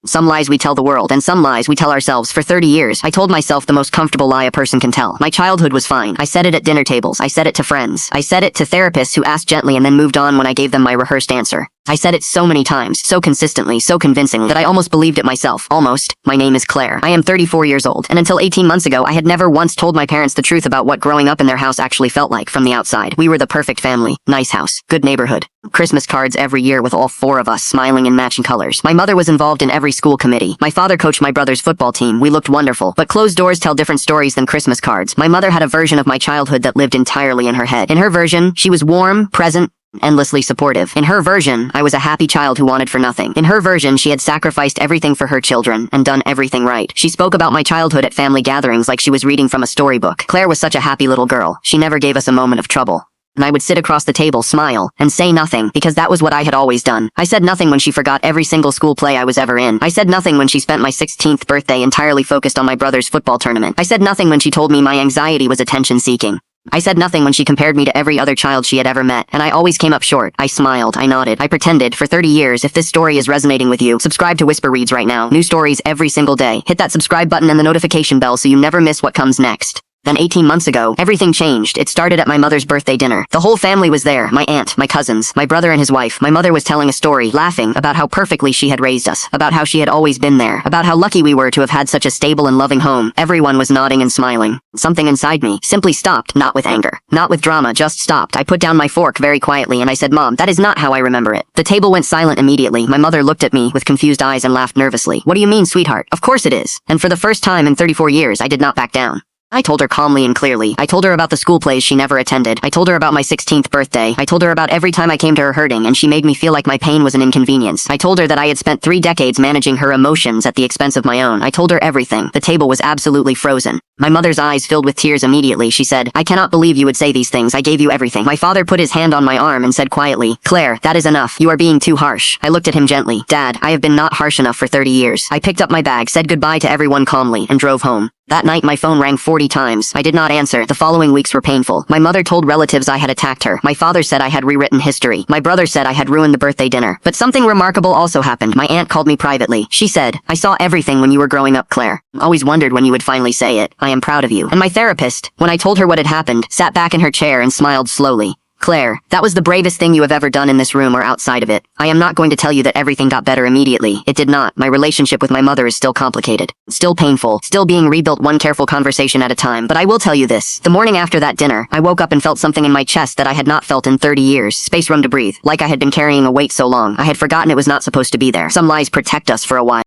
Some lies we tell the world, and some lies we tell ourselves. For 30 years, I told myself the most comfortable lie a person can tell. My childhood was fine. I said it at dinner tables. I said it to friends. I said it to therapists who asked gently and then moved on when I gave them my rehearsed answer. I said it so many times, so consistently, so convincingly, that I almost believed it myself. Almost. My name is Claire. I am 34 years old, and until 18 months ago, I had never once told my parents the truth about what growing up in their house actually felt like from the outside. We were the perfect family. Nice house. Good neighborhood. Christmas cards every year with all four of us smiling in matching colors. My mother was involved in every school committee. My father coached my brother's football team. We looked wonderful. But closed doors tell different stories than Christmas cards. My mother had a version of my childhood that lived entirely in her head. In her version, she was warm, present, endlessly supportive. In her version, I was a happy child who wanted for nothing. In her version, she had sacrificed everything for her children and done everything right. She spoke about my childhood at family gatherings like she was reading from a storybook. Claire was such a happy little girl. She never gave us a moment of trouble. And I would sit across the table, smile, and say nothing, because that was what I had always done. I said nothing when she forgot every single school play I was ever in. I said nothing when she spent my 16th birthday entirely focused on my brother's football tournament. I said nothing when she told me my anxiety was attention-seeking. I said nothing when she compared me to every other child she had ever met, and I always came up short. I smiled, I nodded, I pretended. For 30 years, if this story is resonating with you, subscribe to Whisper Reads right now. New stories every single day. Hit that subscribe button and the notification bell so you never miss what comes next. Then 18 months ago, everything changed. It started at my mother's birthday dinner. The whole family was there. My aunt, my cousins, my brother and his wife. My mother was telling a story, laughing about how perfectly she had raised us, about how she had always been there, about how lucky we were to have had such a stable and loving home. Everyone was nodding and smiling. Something inside me simply stopped, not with anger, not with drama, just stopped. I put down my fork very quietly and I said, "Mom, that is not how I remember it." The table went silent immediately. My mother looked at me with confused eyes and laughed nervously. "What do you mean, sweetheart?" "Of course it is." And for the first time in 34 years, I did not back down. I told her calmly and clearly. I told her about the school plays she never attended. I told her about my 16th birthday. I told her about every time I came to her hurting and she made me feel like my pain was an inconvenience. I told her that I had spent 3 decades managing her emotions at the expense of my own. I told her everything. The table was absolutely frozen. My mother's eyes filled with tears immediately. She said, "I cannot believe you would say these things. I gave you everything." My father put his hand on my arm and said quietly, "Claire, that is enough. You are being too harsh." I looked at him gently. "Dad, I have been not harsh enough for 30 years. I picked up my bag, said goodbye to everyone calmly, and drove home. That night my phone rang 40 times. I did not answer. The following weeks were painful. My mother told relatives I had attacked her. My father said I had rewritten history. My brother said I had ruined the birthday dinner. But something remarkable also happened. My aunt called me privately. She said, "I saw everything when you were growing up, Claire. Always wondered when you would finally say it. I am proud of you." And my therapist, when I told her what had happened, sat back in her chair and smiled slowly. "Claire, that was the bravest thing you have ever done in this room or outside of it. I am not going to tell you that everything got better immediately. It did not. My relationship with my mother is still complicated, still painful, still being rebuilt one careful conversation at a time. But I will tell you this. The morning after that dinner, I woke up and felt something in my chest that I had not felt in 30 years. Space, room to breathe. Like I had been carrying a weight so long, I had forgotten it was not supposed to be there. Some lies protect us for a while.